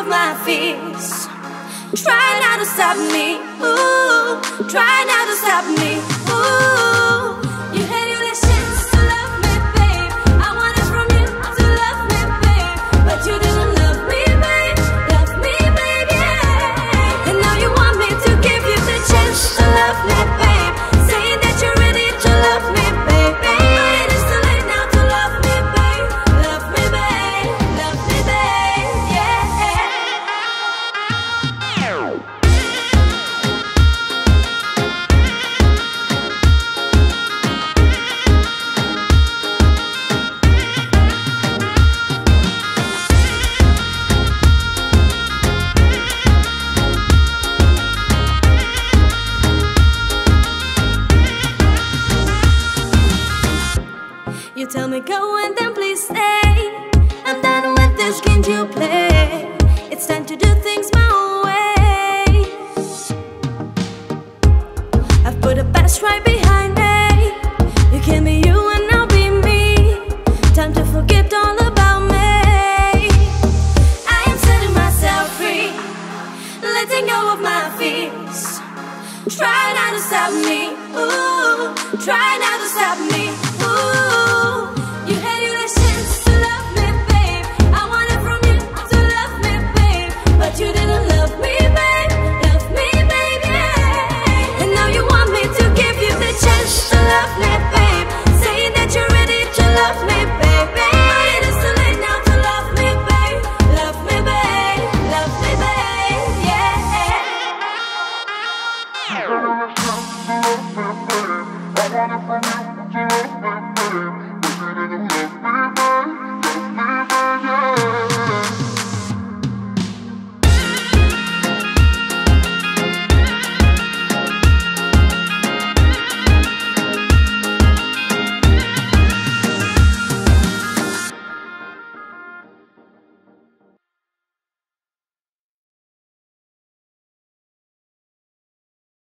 of my fears. Try not to stop me, ooh. Try not to stop me, ooh. You had your chance to love me, babe. I wanted from you to love me, babe, but you didn't love me, babe. Love me, babe, yeah. And now you want me to give you the chance to love me, babe, saying that you're ready to love me, babe. But it is too late now to love me, babe. Love me, babe. Love me, babe, yeah. You tell me go and then please stay. I'm done with this game you play. It's time to do things my way. I've put the past right behind me. You can be you and I'll be me. Time to forget all about me. I am setting myself free, letting go of my fears. Try not to stop me, ooh. Try not to stop me.